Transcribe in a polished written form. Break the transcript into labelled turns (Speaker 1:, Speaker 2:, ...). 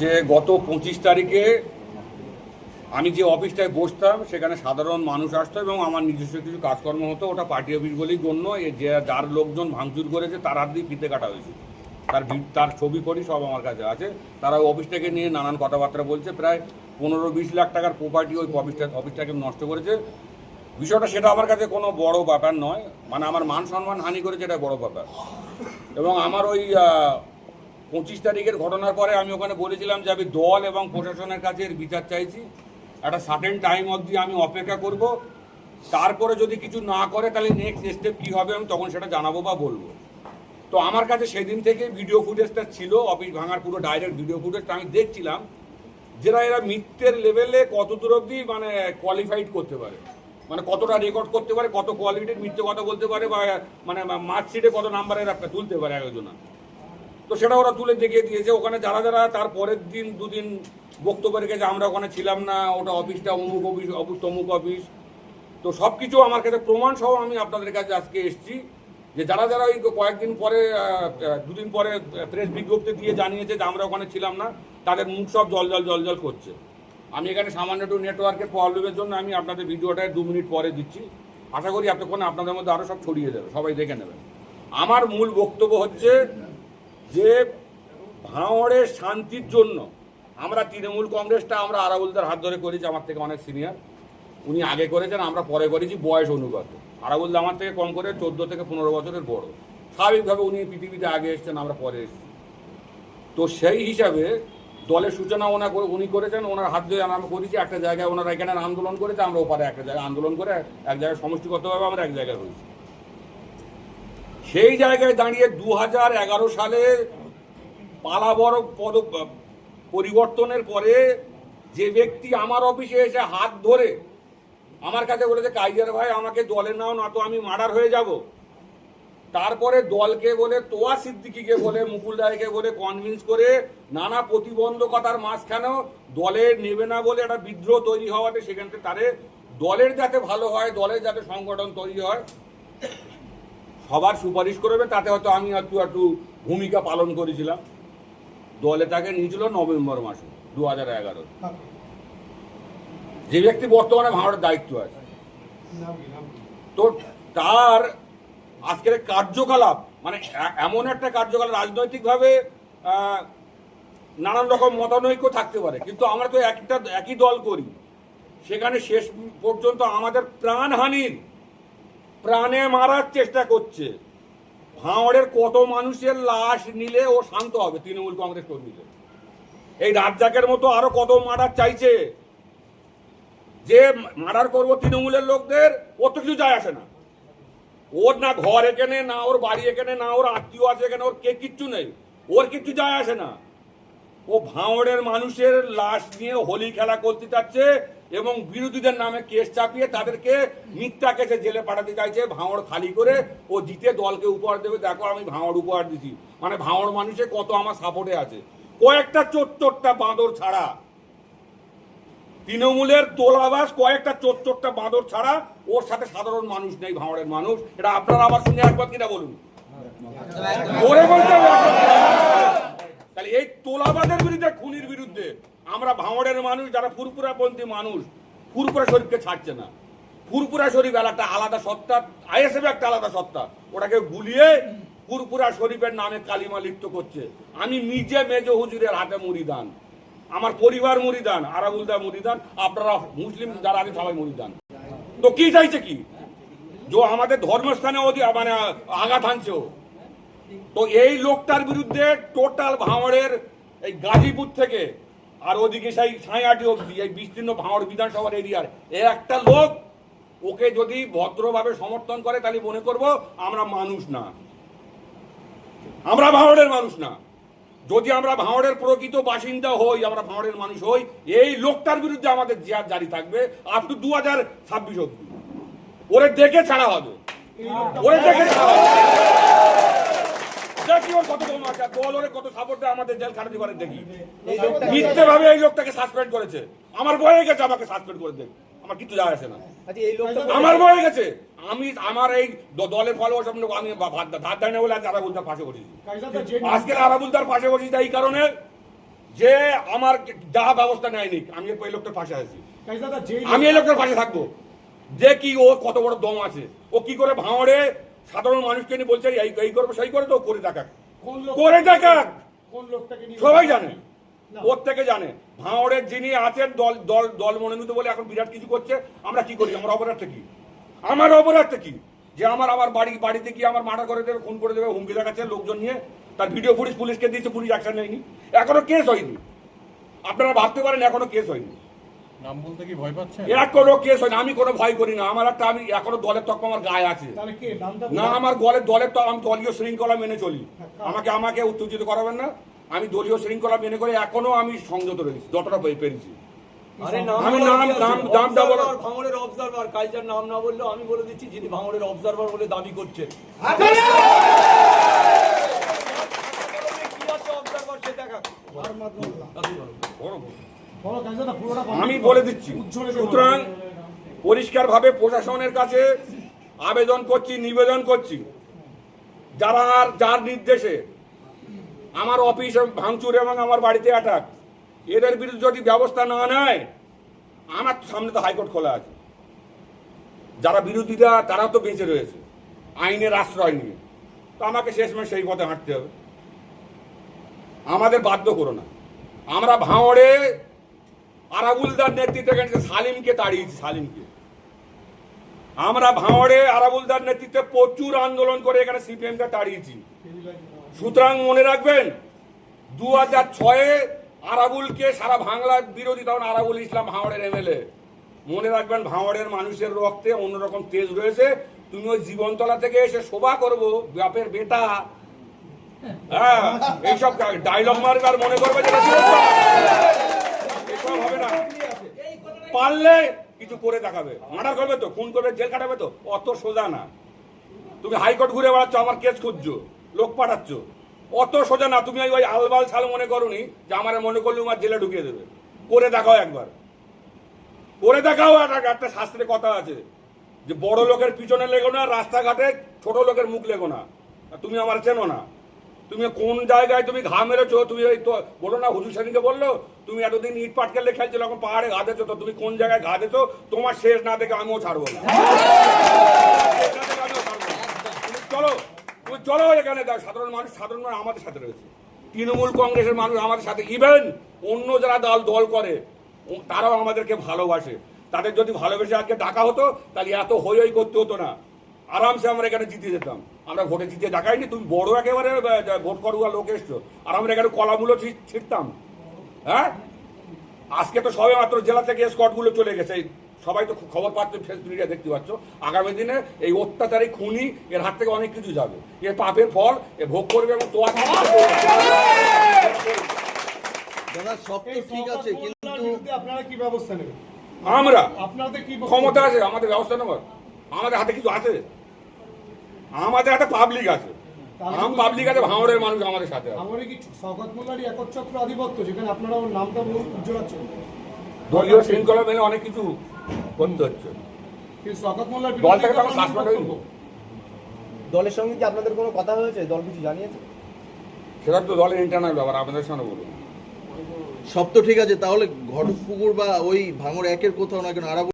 Speaker 1: যে গত 25 তারিখে আমি যে অফিসটায় বসতাম সেখানে সাধারণ মানুষ আসতো এবং আমার নিজস্ব কিছু কাজকর্ম হতো। ওটা পার্টি অফিস বলেই গণ্য। যে যার লোকজন ভাঙচুর করেছে তার হাত দিয়ে ফিতে কাটা হয়েছে। তার ছবি করি সব আমার কাছে আছে। তারা ওই অফিসটাকে নিয়ে নানান কথাবার্তা বলছে। প্রায় 15-20 লাখ টাকার প্রপার্টি ওই অফিসটাকে নষ্ট করেছে। বিষয়টা সেটা আমার কাছে কোনো বড় ব্যাপার নয়, মানে আমার মান সম্মান হানি করেছে, এটা বড় ব্যাপার। এবং আমার ওই 25 তারিখের ঘটনার পরে আমি ওখানে বলেছিলাম যে আমি দল এবং প্রশাসনের কাছে এর বিচার চাইছি। একটা সার্টেন টাইম অবধি আমি অপেক্ষা করব, তারপরে যদি কিছু না করে তাহলে নেক্সট স্টেপ কী হবে আমি তখন সেটা জানাবো বা বলবো। তো আমার কাছে সেদিন থেকে ভিডিও ফুটেজটা ছিল, অফিস ভাঙার পুরো ডাইরেক্ট ভিডিও ফুটেজটা আমি দেখছিলাম। এরা মিথ্যের লেভেলে কত দূর অবধি মানে কোয়ালিফাইড করতে পারে, মানে কতটা রেকর্ড করতে পারে, কত কোয়ালিটির মিথ্যে কথা বলতে পারে, বা মানে মার্কশিটে কত নাম্বারের একটা তুলতে পারে একজনা। তো সেটা ওরা তুলে দেখিয়ে দিয়েছে। ওখানে যারা যারা তার পরের দিন দুদিন বক্তব্য রেখেছে আমরা ওখানে ছিলাম না, ওটা অফিসটা অমুক অফিস, তমুক অফিস, তো সব কিছু আমার কাছে প্রমাণ সহ আমি আপনাদের কাছে আজকে এসেছি। যে যারা যারা ওই কয়েকদিন পরে দুদিন পরে প্রেস বিজ্ঞপ্তি দিয়ে জানিয়েছে যে আমরা ওখানে ছিলাম না, তাদের মুখ সব জল করছে। আমি এখানে সামান্য একটু নেটওয়ার্কের প্রবলেমের জন্য আমি আপনাদের ভিডিওটা 2 মিনিট পরে দিচ্ছি। আশা করি এতক্ষণে আপনাদের মধ্যে আরও সব ছড়িয়ে যাবে, সবাই দেখে নেবেন। আমার মূল বক্তব্য হচ্ছে যে ভাঙড়ের শান্তির জন্য আমরা তৃণমূল কংগ্রেসটা আমরা আরাবুলদার হাত ধরে করেছি, আমার থেকে অনেক সিনিয়র, উনি আগে করেছেন, আমরা পরে করেছি বয়স অনুপাতে। আরাবুলদা আমার থেকে কম করে 14 থেকে 15 বছরের বড়। স্বাভাবিকভাবে উনি পৃথিবীতে আগে এসছেন, আমরা পরে এসেছি। তো সেই হিসাবে দলের সূচনা উনি করেছেন, ওনার হাত ধরে আমরা করেছি। একটা জায়গায় ওনারা এখানে আন্দোলন করেছে, আমরা ওপারে একটা জায়গায় আন্দোলন করে এক জায়গায় সমষ্টিগতভাবে আমরা এক জায়গায় রয়েছি। সেই জায়গায় দাঁড়িয়ে 2011 সালে পালাবড় পরিবর্তনের পরে যে ব্যক্তি আমার অফিসে এসে হাত ধরে আমার কাছে বলেছে কাইজার ভাই আমাকে দলে নাও, না তো আমি মার্ডার হয়ে যাব। তারপরে দলকে বলে, তোয়া সিদ্দিকিকে বলে, মুকুল রায়কে বলে কনভিন্স করে নানা প্রতিবন্ধকতার মাঝখানেও দলে নেবে না বলে একটা বিদ্রোহ তৈরি হওয়াতে সেখান থেকে তারে দলের যাতে ভালো হয়, দলের যাতে সংগঠন তৈরি হয়, সবার সুপারিশ করবে, তাতে হয়তো আমি একটু ভূমিকা পালন করেছিলাম। দলে তাকে নিয়েছিল নভেম্বর মাসে 2011। যে ব্যক্তি বর্তমানে ভাঙড়ের দায়িত্ব আছে, তো তার আজকের কার্যকলাপ মানে এমন একটা কার্যকলাপ, রাজনৈতিকভাবে নানান রকম মতানৈক্য থাকতে পারে, কিন্তু আমরা তো একই দল করি। সেখানে শেষ পর্যন্ত আমাদের প্রাণে মারার চেষ্টা করছে। ভাঙড়ের কত মানুষের লাশ নিলে ও শান্ত হবে তৃণমূল কংগ্রেস কর্মীদের? এই রাজ্জাকের মতো আরো কত মার্ডার চাইছে, যে মার্ডার করবো তৃণমূলের লোকদের, ওর তো কিছু যায় আসে না। ওর না ঘর এখানে, না ওর বাড়ি এখানে, না ওর আত্মীয় আছে এখানে, ওর কিচ্ছু নেই, ওর কিচ্ছু যায় আসে না। ও ভাঙড়ের মানুষের লাশ নিয়ে হোলি খেলা করতে চাচ্ছে এবং বিরোধীদের নামে কেস চাপিয়ে তাদেরকে মিথ্যা কেসে জেলে পাঠাতে চাইছে। ভাঙড় খালি করে ও জিতে দলকে উপহার দেবে, দেখো আমি ভাঙড় উপহার দিছি। মানে ভাঙড় মানুষে কত আমার সাপোর্টে আছে। কয়েকটা চোট্টা বাঁদর ছাড়া, তৃণমূলের তোলাবাস কয়েকটা চোট্টা বাঁদর ছাড়া ওর সাথে সাধারণ মানুষ নেই, ভাঙড়ের মানুষ। এটা আপনারা আমার সঙ্গে একবার কিনা বলুন, ওরে বলতে হবে। তাহলে এই তোলাবাজের বিরুদ্ধে, খুনির বিরুদ্ধে আমরা ভাঙড়ের মানুষ, যারা ফুরপুরাপন্থী মানুষ, ফুরপুরা শরীফকে ছাড়ছে না। ফুরপুরা শরীফ একটা আলাদা সত্তা, আইএসএফ একটা আলাদা সত্তা, ওটাকে গুলিয়ে ফুরপুরা শরীফের নামে কালিমা লিপ্ত করছে। আমি নিজে মেজো হুজুরের হাতে মুরিদান, আমার পরিবার মুরিদান, আরাবুলদা মুরিদান, আপনারা মুসলিম যারা আছেন সবাই মুরিদান। তো কি চাইছে কি, যে আমাদের ধর্মস্থানে মানে আঘাত হানছে। তো এই লোকটার বিরুদ্ধে টোটাল ভাঙড়ের এই গাজীপুর থেকে আর ওদিকে সেই ছায়াটি অবধি এই বিস্তীর্ণ ভাঙড় বিধানসভার এরিয়ার একটা লোক ওকে যদি ভদ্রভাবে সমর্থন করে তাহলে মনে করব আমরা মানুষ না, আমরা ভাঙড়ের মানুষ না। যদি আমরা ভাঙড়ের প্রকৃত বাসিন্দা হই, আমরা ভাঙড়ের মানুষ হই, এই লোকটার বিরুদ্ধে আমাদের জিহাদ জারি থাকবে আপ টু 2026 অবধি। ওরে দেখে ছাড়া হবে, ওরে দেখে ছাড়া হবে। দেখি ওর কত কম আছে, দল ওরে কত সাপোর্ট দেয়, আমাদের জেল খাটাতে পারে দেখি। মিথ্যে ভাবে এই লোকটাকে সাসপেন্ড করেছে। আমার বয়ে গেছে, আমাকে সাসপেন্ড করে দেখ, আমার কিছু যায় আসে না। আমার বয়ে গেছে, আমি আমার এই দলের ফলোয়ার আমি ধার দেয় না বলে আজ আরাবুলদার পাশে বসেছি। আজকে আরাবুলদার পাশে বসেছি এই কারণে যে আমার যা ব্যবস্থা নেয়নি, আমি এই লোকটার পাশে আছি, আমি এই লোকটার পাশে থাকবো। যে কি ও কত বড় দম আছে, ও কি করে ভাঙড়ে সাধারণ মানুষকে নিয়ে বলছে এই করবো সেই করে, তো করে দেখাক, করে দেখাক, সবাই জানে, প্রত্যেকে জানে। ভাঙড়ের যিনি আছেন দল মনোনীত বলে এখন বিরাট কিছু করছে, আমরা কি করি? আমার অপরাধটা কি? আমার অপরাধটা কি যে আমার বাড়িতে গিয়ে আমার মার্ডার করে দেবে, খুন করে দেবে, হুমকি দেখাচ্ছে লোকজন নিয়ে, তার ভিডিও ফুটেজ পুলিশকে দিয়েছে, পুলিশ অ্যাকশন নেয়নি, এখনো কেস হয়নি। আপনারা ভাবতে পারেন এখনো কেস হয়নি।
Speaker 2: নাম বলতে কি ভয় পাচ্ছে?
Speaker 1: এরা কোনো কেস হয়নি, আমি কোনো ভয় করি না। আমি এখনো দলের তকমা আমার গায়ে আছে না, আমার দলের তো আমি দলীয় শৃঙ্খলা মেনে চলি। আমাকে উত্তেজিত করাবেন না, আমি দলীয় শৃঙ্খলা মেনে করে এখনো আমি সংযত রয়েছি যতটা পেরেছি। আমি
Speaker 3: ভাঙড়ের অবজারভার, কালচার নাম না বললেও আমি বলে দিচ্ছি যিনি ভাঙড়ের অবজারভার বলে দাবি করছেন।
Speaker 1: আমি বলে দিচ্ছি, সুতরাং পরিষ্কারভাবে প্রশাসনের কাছে আবেদন করছি, নিবেদন করছি, যার নির্দেশে আমার অফিস ভাঙচুর এবং আমার বাড়িতে অ্যাটাক, এদের বিরুদ্ধে যদি ব্যবস্থা না নেয়, আমার সামনে তো হাইকোর্ট খোলা আছে। যারা বিরোধীরা তারা তো বেঁচে রয়েছে আইনের আশ্রয় নিয়ে, তো আমাকে শেষমেশ সেই পথে হাঁটতে হবে। আমাদের বাধ্য করো না। আমরা ভাঙড়ে আরাবুলদার নেতৃত্বে সালিমকে তাড়িয়েছি, সালিমকে আমরা ভাঙড়ে আরাবুলদার নেতৃত্বে প্রচুর আন্দোলন করে এখানে সিপিএমকে তাড়িয়েছি। সুতরাং মনে রাখবেন 2006-এ আরাবুলকে সারা বাংলার বিরোধী, তখন আরাবুল ইসলাম ভাঙড়ের এমএলএ। মনে রাখবেন ভাঙড়ের মানুষের রক্তে অন্যরকম তেজ রয়েছে। তুমি ওই জীবনতলা থেকে এসে শোভা করবো বাপের বেটা, হ্যাঁ এইসব ডায়লগ মারবে আর মনে করবে যেটা এসব হবে না। পারলে কিছু করে দেখাবে, মার্ডার করবে তো, খুন করবে, জেল কাটাবে তো, অত সোজা না। তুমি হাইকোর্ট ঘুরে বেড়াচ্ছ, আমার কেস খুঁজছো, লোক পাঠাচ্ছ, অত সোজা না। তুমি ওই আলবাল ছাল মনে করোনি যে আমার মনে করলে আমার জেলে ঢুকিয়ে দেবে। করে দেখাও একবার, করে দেখাও। একটা শাস্ত্রে কথা আছে যে বড় লোকের পিছনে লেগো না, রাস্তাঘাটে ছোট লোকের মুখ লেগো না। তুমি আমার চেনো না, তুমি কোন জায়গায় তুমি ঘা মেরেছো। তুমি ওই তো বলো না, হুজুর সেদিনকে বললো তুমি এতদিন ইট পাটকেলে খেলছিল, এখন পাহাড়ে ঘা দিয়েছো, তো তুমি কোন জায়গায় ঘা দিয়েছো তোমার শেষ না দেখে আমিও ছাড়বো না। চলো, তুমি চলো এখানে দাও। সাধারণ মানুষ আমাদের সাথে রয়েছে, তৃণমূল কংগ্রেসের মানুষ আমাদের সাথে, ইভেন অন্য যারা দল করে তারাও আমাদেরকে ভালোবাসে। তাদের যদি ভালোবেসে আজকে ডাকা হতো তাহলে এত হই করতে হতো না, আরামসে আমরা এখানে জিতে যেতাম। আমরা ভোটে জিতে দেখাইনি, তুমি বড় একেবারে ভোট করুয়া লোক এসছো, আর আমরা এখানে কলামূলো ছিটতাম। হ্যাঁ, আজকে তো সবে মাত্র জেলা থেকে স্কটগুলো চলে গেছে, সবাই তো খবর পাচ্ছ, ফেসবুক মিডিয়া দেখতে পাচ্ছ। আগামী দিনে এই অত্যাচারী খুনি এর হাত থেকে অনেক কিছু যাবে, এর পাপের ফল এ ভোগ করবে। এবং তো
Speaker 4: আপনারা কি ব্যবস্থা নেবেন?
Speaker 1: আমরা
Speaker 4: আপনাদের কি
Speaker 1: ক্ষমতা আছে আমাদের ব্যবস্থা নেবার? আমাদের হাতে কিছু আছে? আমাদের হাতে পাবলিক আছে, পাবলিক আছে, ভাঙড়ের মানুষ আমাদের সাথে আছে।
Speaker 4: ভাঙড়ে কি শওকত মোল্লারই একচ্ছত্র আধিপত্য, যেখানে আপনারা ওর নামটা উজ্জ্বলাচ্ছেন?
Speaker 1: দলীয় শৃঙ্খলা মেনে অনেক কিছু করতে হচ্ছে।
Speaker 4: কিন্তু শওকত মোল্লার
Speaker 1: দল থেকে তো আমরা সাসপেন্ড হইনি।
Speaker 3: দলের সঙ্গে কি আপনাদের কোনো কথা হয়েছে? দল কিছু জানিয়েছে?
Speaker 1: সেটা তো দলের ইন্টারনাল ব্যাপার, আপনাদের সামনে বলুন।
Speaker 5: সব তো ঠিক আছে, তাহলে ঘটকপুকুর বা ওই ভাঙড় একের কোথাও না কেন আরাবুল